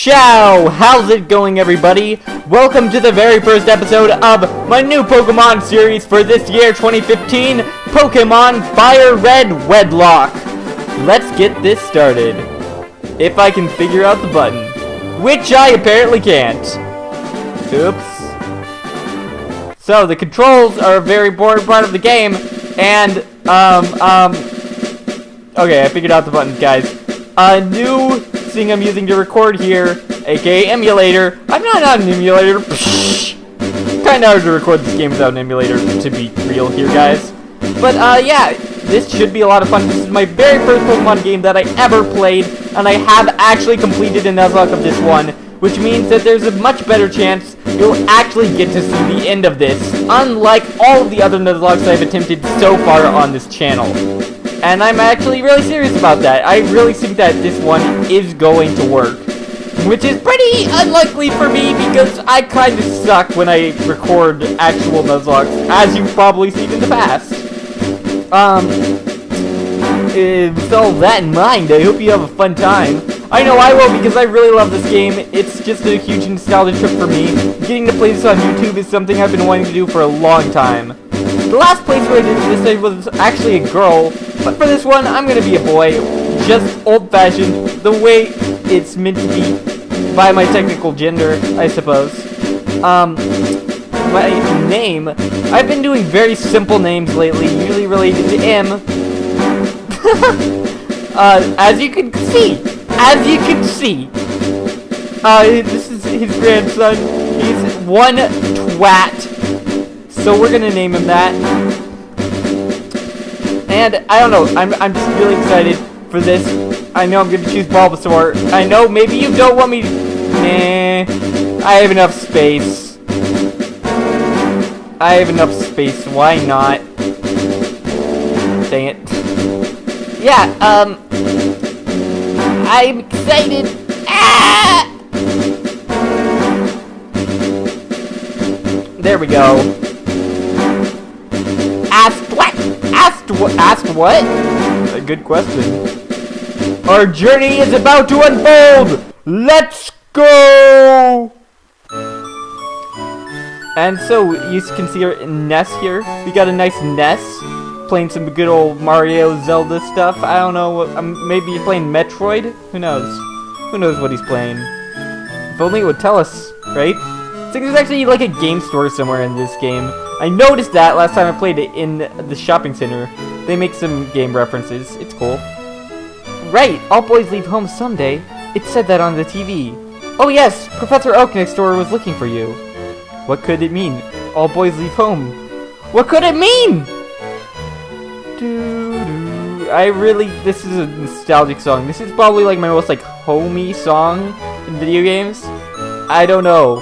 Ciao! How's it going, everybody? Welcome to the very first episode of my new Pokemon series for this year, 2015, Pokemon FireRed Wedlocke. Let's get this started. If I can figure out the button. Which I apparently can't. Oops. So, the controls are a very important part of the game, and, okay, I figured out the buttons, guys. A new thing I'm using to record here, aka emulator. I'm not an emulator. Kinda hard to record this game without an emulator, to be real here, guys. But, yeah, this should be a lot of fun. This is my very first Pokemon game that I ever played, and I have actually completed a Nuzlocke of this one, which means that there's a much better chance you'll actually get to see the end of this, unlike all of the other Nuzlockes I've attempted so far on this channel. And I'm actually really serious about that. I really think that this one is going to work. Which is pretty unlikely for me because I kind of suck when I record actual Nuzlocks, as you've probably seen in the past. With all that in mind, I hope you have a fun time. I know I will because I really love this game. It's just a huge nostalgia trip for me. Getting to play this on YouTube is something I've been wanting to do for a long time. The last playthrough I did this I was actually a girl, but for this one, I'm gonna be a boy. Just old-fashioned, the way it's meant to be by my technical gender, I suppose. My name, I've been doing very simple names lately, usually related to M. As you can see, this is his grandson. He's one twat. So we're gonna name him that. And I don't know, I'm just really excited for this. I know I'm gonna choose Bulbasaur. I know maybe you don't want me to. Nah, I have enough space. Why not? Dang it. Yeah, I'm excited. Ah! There we go. Asked what? A good question. Our journey is about to unfold! Let's go! And so, you can see our Ness here. We got a nice Ness. Playing some good old Mario, Zelda stuff. I don't know, maybe you're playing Metroid? Who knows? Who knows what he's playing? If only it would tell us, right? I think there's actually like a game store somewhere in this game. I noticed that last time I played it in the shopping center. They make some game references. It's cool. Right, all boys leave home someday. It said that on the TV. Oh yes, Professor Oak next door was looking for you. What could it mean? All boys leave home. What could it mean? This is a nostalgic song. This is probably like my most like homey song in video games. I don't know.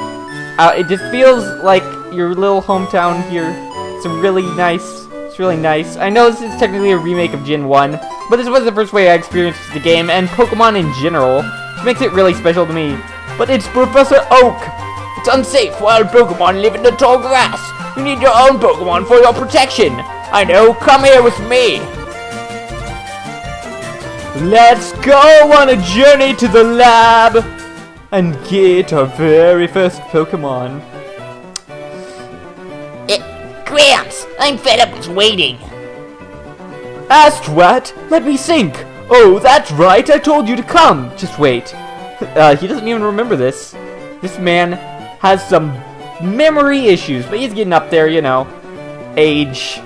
It just feels like your little hometown here. It's really nice. I know this is technically a remake of Gen 1, but this was the first way I experienced the game and Pokemon in general, which makes it really special to me. But it's Professor Oak. It's unsafe. Wild Pokemon live in the tall grass. You need your own Pokemon for your protection. I know. Come here with me. Let's go on a journey to the lab and get our very first Pokemon. Gramps, I'm fed up with waiting. Astrat, let me think. Oh, that's right. I told you to come. Just wait. He doesn't even remember this. This man has some memory issues, but he's getting up there, you know. Age.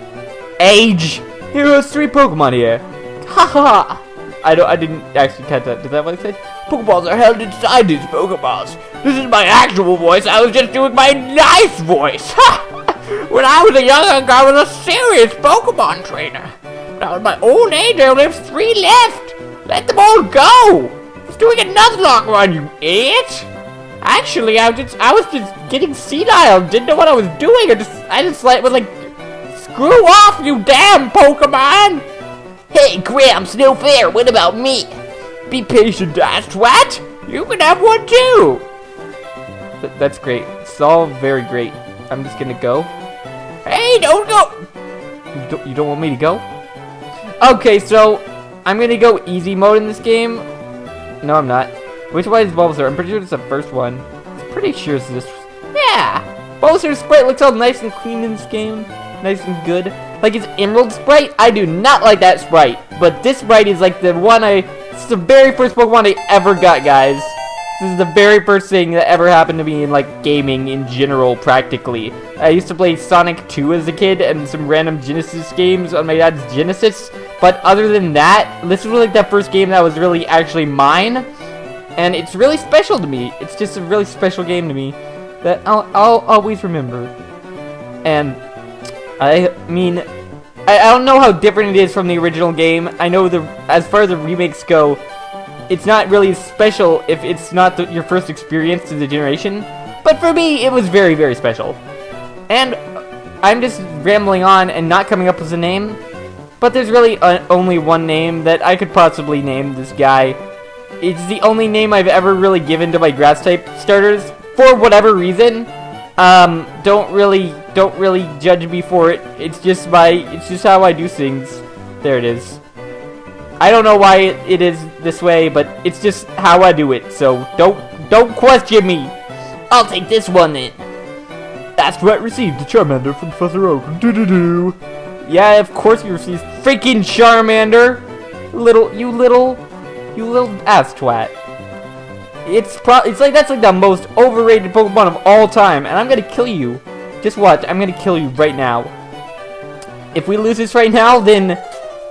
Here are 3 Pokemon here. Ha. I didn't actually catch that. Is that what I said? Pokeballs are held inside these Pokeballs. This is my actual voice. I was just doing my nice voice. Ha! When I was a young guy, I was a serious Pokemon trainer. Now at my old age, I only have 3 left. Let them all go. I was doing a Nuzlocke run, you idiot. Actually, I was just getting senile. Didn't know what I was doing. I just was like, screw off, you damn Pokemon. Hey, Gramps, no fair. What about me? Be patient, Astrat. You can have one too. That's great. It's all very great. I'm just gonna go. Hey, don't go. You don't want me to go? Okay, so I'm gonna go easy mode in this game. No, I'm not. Which one is Bulbasaur? I'm pretty sure it's the first one. I'm pretty sure it's this. Yeah! Bulbasaur's sprite looks all nice and clean in this game. Nice and good. Like his Emerald sprite? I do not like that sprite. But this sprite is like the one it's the very first Pokemon I ever got, guys. This is the very first thing that ever happened to me in like gaming in general, practically. I used to play Sonic 2 as a kid and some random Genesis games on my dad's Genesis. But other than that, this was like that first game that was really actually mine. And it's really special to me. It's just a really special game to me that I'll always remember. And I mean, I don't know how different it is from the original game. I know as far as the remakes go, it's not really special if it's not your first experience to the generation. But for me, it was very, very special. And I'm just rambling on and not coming up with a name. But there's really only one name that I could possibly name this guy. It's the only name I've ever really given to my grass type starters for whatever reason. Don't really judge me for it. It's just how I do things. There it is. I don't know why it is this way, but it's just how I do it. So don't question me. I'll take this one then. That's threat received. The Charmander from Professor Oak. Doo-doo-doo. Yeah, of course you received freaking Charmander. You little ass twat. It's like that's like the most overrated Pokemon of all time, and I'm gonna kill you. Just watch, I'm gonna kill you right now. If we lose this right now, then,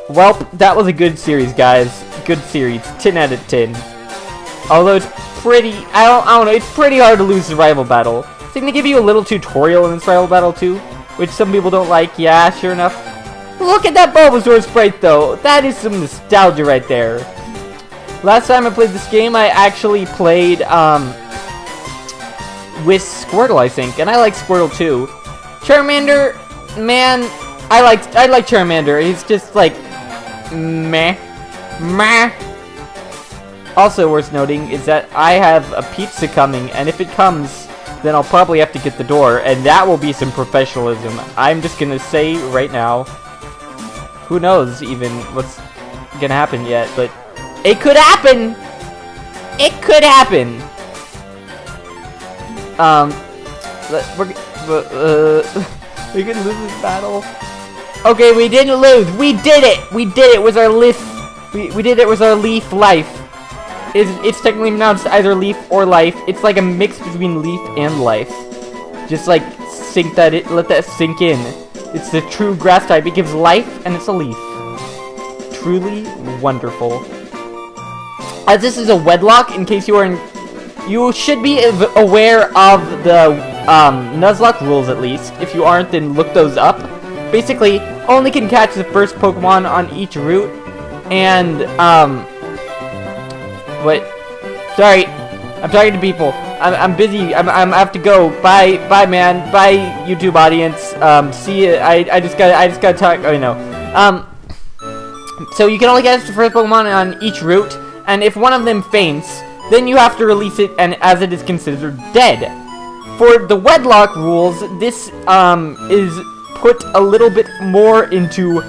well, that was a good series, guys. Good series, 10 out of 10. Although it's pretty, I don't know, it's pretty hard to lose the rival battle. So I'm gonna give you a little tutorial in this rival battle too, which some people don't like. Yeah, sure enough. Look at that Bulbasaur sprite though. That is some nostalgia right there. Last time I played this game, I actually played with Squirtle, I think, and I like Squirtle too. Charmander, man, I like Charmander. He's just like meh. Also worth noting is that I have a pizza coming, and if it comes, then I'll probably have to get the door, and that will be some professionalism. I'm just gonna say right now. Who knows even what's gonna happen yet, but it could happen! It could happen! We could lose this battle. Okay, we didn't lose. We did it! We did it with our leaf. We did it with our leaf life. It's technically pronounced either leaf or life. It's like a mix between leaf and life. Just like let that sink in. It's the true grass type. It gives life and it's a leaf. Truly wonderful. As this is a Wedlocke, in case you should be aware of the Nuzlocke rules at least. If you aren't, then look those up. Basically, only can catch the first Pokemon on each route, and wait, sorry, I'm talking to people. I'm busy. I have to go. Bye, man. Bye, YouTube audience. See you. I just gotta talk. Oh no. So you can only catch the first Pokemon on each route. And if one of them faints, then you have to release it, and as it is considered dead. For the Wedlocke rules, this is put a little bit more into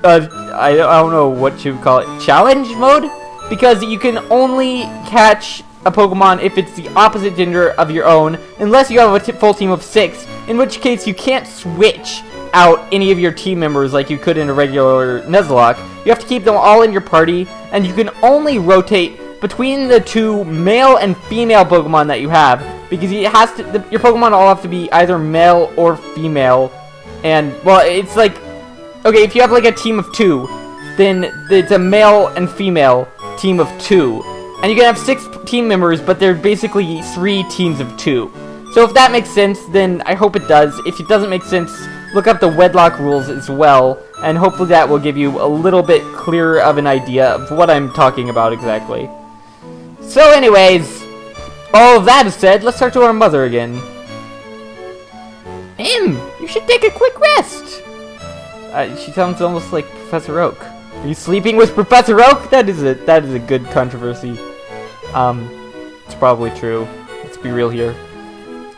I don't know what you would call it, challenge mode, because you can only catch a Pokemon if it's the opposite gender of your own, unless you have a full team of 6, in which case you can't switch out any of your team members like you could in a regular Nuzlocke. You have to keep them all in your party, and you can only rotate between the two male and female Pokemon that you have, because your Pokemon all have to be either male or female. And well, it's like, okay, if you have like a team of 2, then it's a male and female team of 2, and you can have 6 team members, but they're basically 3 teams of 2. So if that makes sense, then I hope it does. If it doesn't make sense, look up the Wedlocke rules as well, and hopefully that will give you a little bit clearer of an idea of what I'm talking about exactly. So anyways, all of that is said, let's talk to our mother again. You should take a quick rest. She sounds almost like Professor Oak. Are you sleeping with Professor Oak? That is a good controversy. It's probably true. Let's be real here.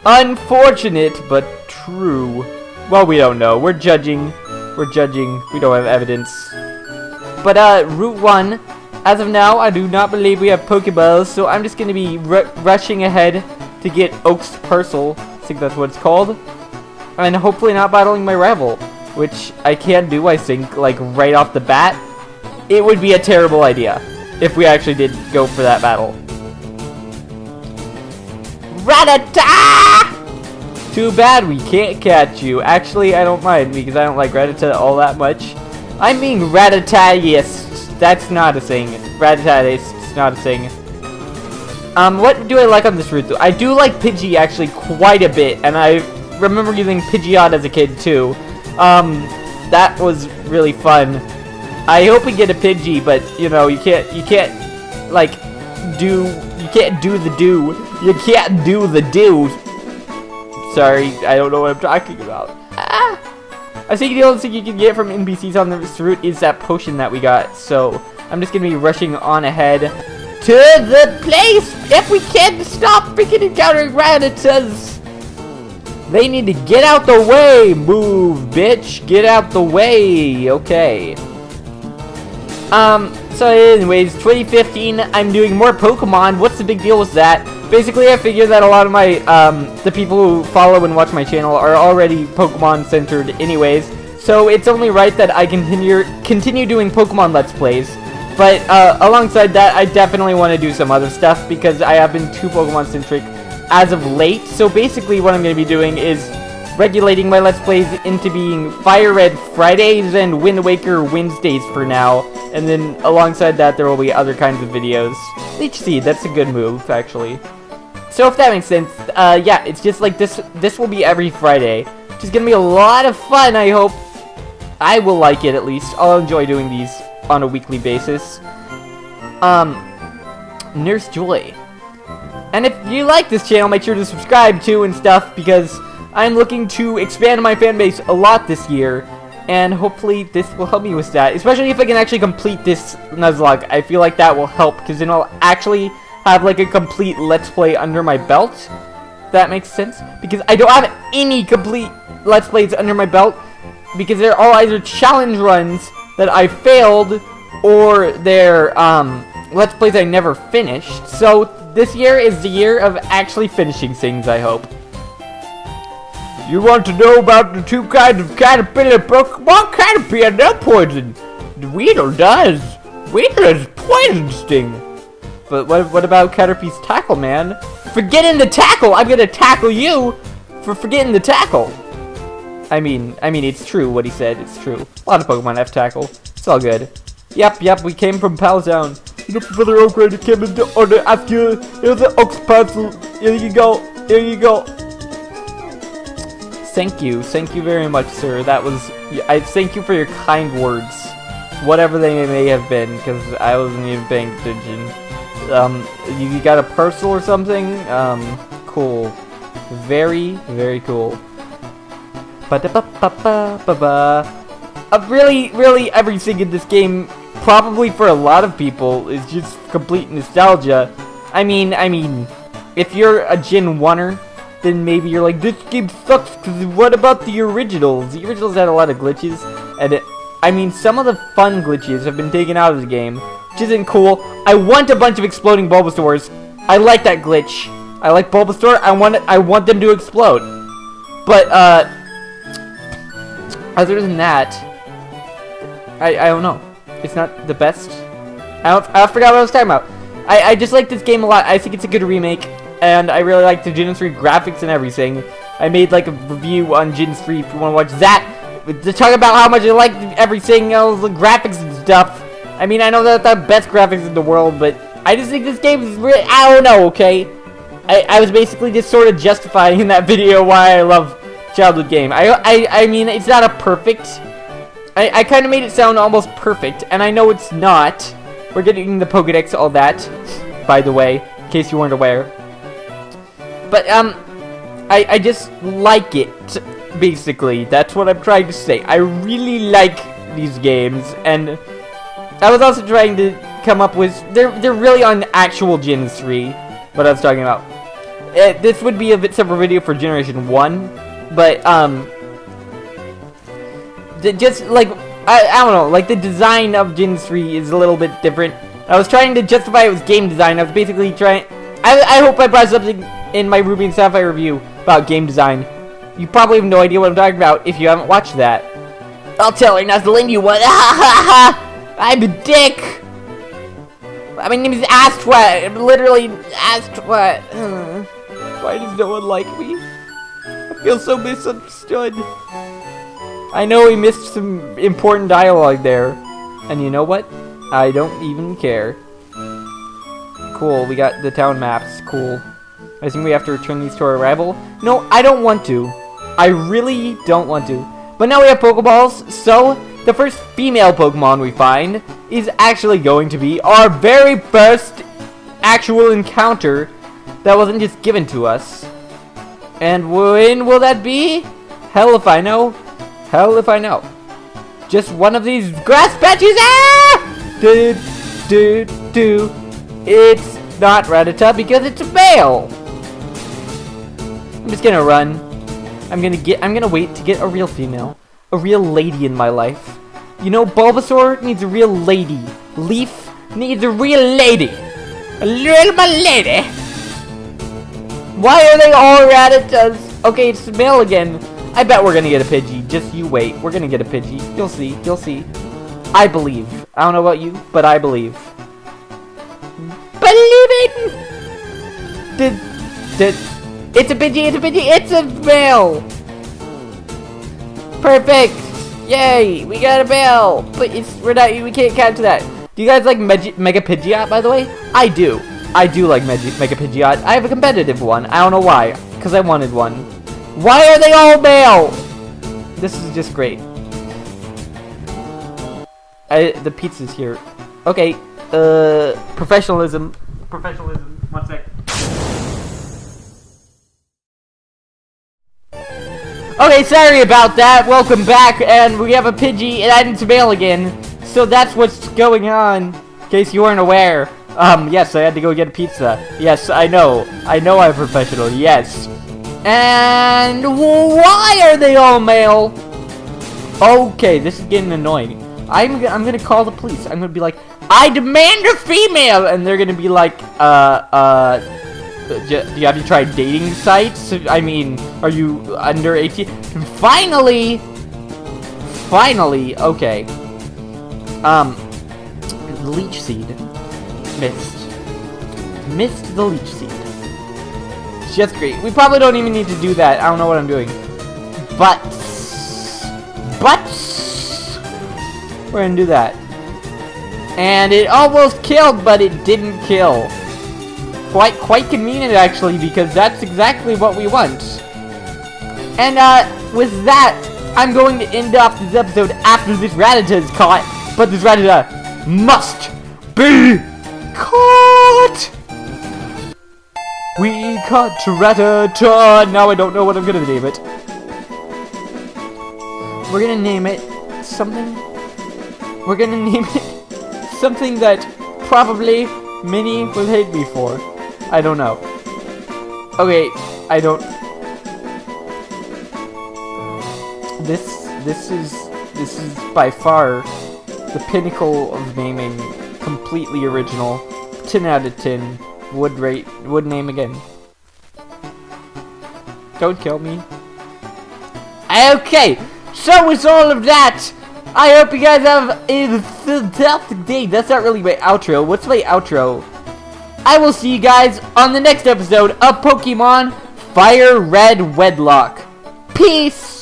Unfortunate, but true. Well, we don't know. We're judging. We don't have evidence. But, Route 1, as of now, I do not believe we have Pokeballs, so I'm just gonna be rushing ahead to get Oak's Parcel. I think that's what it's called. And hopefully not battling my rival, which I can do, I think, like, right off the bat. It would be a terrible idea if we actually did go for that battle. Rattata! Too bad we can't catch you. Actually, I don't mind because I don't like Rattata all that much. I mean Rattata-yes. That's not a thing. Rattata is not a thing. What do I like on this route though? I do like Pidgey actually quite a bit, and I remember using Pidgeot as a kid too. That was really fun. I hope we get a Pidgey, but you know, you can't like do the do. You can't do the do. Sorry, I don't know what I'm talking about. I think the only thing you can get from NPCs on this route is that potion that we got. So I'm just gonna be rushing on ahead to the place. If we can stop freaking encountering Rattatas, they need to get out the way. Move, bitch, get out the way. Okay. So anyways, 2015, I'm doing more Pokemon. What's the big deal with that? Basically, I figured that a lot of my, the people who follow and watch my channel are already Pokemon-centered anyways, so it's only right that I continue doing Pokemon Let's Plays. But, alongside that, I definitely want to do some other stuff, because I have been too Pokemon-centric as of late. So basically, what I'm going to be doing is regulating my Let's Plays into being FireRed Fridays and Wind Waker Wednesdays for now. And then alongside that, there will be other kinds of videos. Leech Seed, that's a good move, actually. So if that makes sense, yeah, it's just like this will be every Friday. Which is going to be a lot of fun, I hope. I will like it, at least. I'll enjoy doing these on a weekly basis. Nurse Joy. And if you like this channel, make sure to subscribe too and stuff, because I'm looking to expand my fan base a lot this year. And hopefully this will help me with that, especially if I can actually complete this Nuzlocke. I feel like that will help, because then I'll actually have like a complete Let's Play under my belt. That makes sense, because I don't have any complete Let's Plays under my belt, because they're all either challenge runs that I failed, or they're Let's Plays I never finished. So this year is the year of actually finishing things, I hope. You want to know about the two kinds of caterpillar Pokemon? Caterpillar, no poison. The Weedle does. Weedle has poison sting. But what about Caterpie's tackle, man? Forgetting the tackle! I'm gonna tackle you for forgetting the tackle. I mean, it's true what he said. It's true. A lot of Pokemon have tackle. It's all good. Yep, we came from Paltown. You know, Professor Oakland came in to order ask you. Here's the Oak's Parcel. Here you go. Thank you very much, sir. That was, I thank you for your kind words, whatever they may have been, because I wasn't even paying attention. You got a parcel or something? Cool. Very cool. Really, everything in this game, probably for a lot of people, is just complete nostalgia. I mean, if you're a Gen 1er, then maybe you're like, this game sucks, because what about the originals? The originals had a lot of glitches, and I mean, some of the fun glitches have been taken out of the game, which isn't cool. I want a bunch of exploding Bulbasaurs. I like that glitch. I like Bulbasaur. I want them to explode. But, other than that, I don't know. It's not the best. I forgot what I was talking about. I just like this game a lot. I think it's a good remake. And I really like the Gen 3 graphics and everything. I made like a review on Gen 3 if you want to watch that. To talk about how much I like everything else, the graphics and stuff. I mean, I know that's the best graphics in the world, but I just think this game is really, I don't know, okay? I was basically just sort of justifying in that video why I love childhood game. I mean, it's not a perfect. I kind of made it sound almost perfect, and I know it's not. We're getting the Pokedex, all that, by the way, in case you weren't aware. But, I just like it, basically. That's what I'm trying to say. I really like these games, and I was also trying to come up with... They're really on actual Gen 3, what I was talking about. This would be a bit separate video for Generation 1, but, just, like, I don't know, like, the design of Gen 3 is a little bit different. I was trying to justify it was game design. I was basically trying... I hope I brought something in my Ruby and Sapphire review about game design. You probably have no idea what I'm talking about if you haven't watched that. I'll tell her not to lend you one. I'm a dick. My name is Astwa. I'm literally Astwa. Why does no one like me? I feel so misunderstood. I know we missed some important dialogue there. And you know what? I don't even care. Cool, we got the town maps. Cool. I think we have to return these to our rival. No, I don't want to. I really don't want to. But now we have Pokeballs, so the first female Pokemon we find is actually going to be our very first actual encounter that wasn't just given to us. And when will that be? Hell if I know. Hell if I know. Just one of these grass patches. Ah! It's not Rattata because it's a male. I'm just gonna run. I'm gonna wait to get a real female. A real lady in my life. You know, Bulbasaur needs a real lady. Leaf needs a real lady. A little my lady. Why are they all Rattatas? Okay, it's the male again. I bet we're gonna get a Pidgey. Just you wait. We're gonna get a Pidgey. You'll see. You'll see. I believe. I don't know about you, but I believe. Believing! It's a Pidgey, it's a Pidgey, it's a male! Perfect! Yay! We got a male! But we can't capture that. Do you guys like Mega Pidgeot, by the way? I do. I do like Mega Pidgeot. I have a competitive one. I don't know why. Because I wanted one. Why are they all male? This is just great. The pizza's here. Okay. Professionalism. Professionalism. 1 sec. Okay, sorry about that. Welcome back, and we have a Pidgey, and it's male again. So that's what's going on, in case you weren't aware. Yes, I had to go get a pizza. Yes, I know. I know I'm a professional, yes. And why are they all male? Okay, this is getting annoying. I'm gonna call the police. I'm gonna be like, I demand a female! And they're gonna be like, have you tried dating sites? I mean, are you under 18? Finally, okay. Leech Seed. Missed the Leech Seed. It's just great. We probably don't even need to do that. I don't know what I'm doing. But we're gonna do that. And it almost killed, but it didn't kill. Quite convenient, actually, because that's exactly what we want. And, with that, I'm going to end off this episode after this Rattata is caught. But this Rattata must be caught! We caught Rattata! Now I don't know what I'm gonna name it. We're gonna name it something... We're gonna name it something that probably many will hate me for. I don't know. Okay, I don't... This is by far the pinnacle of naming. Completely original. 10 out of 10. Would name again. Don't kill me. Okay, so with all of that, I hope you guys have a fantastic day. That's not really my outro. What's my outro? I will see you guys on the next episode of Pokemon FireRed Wedlocke. Peace!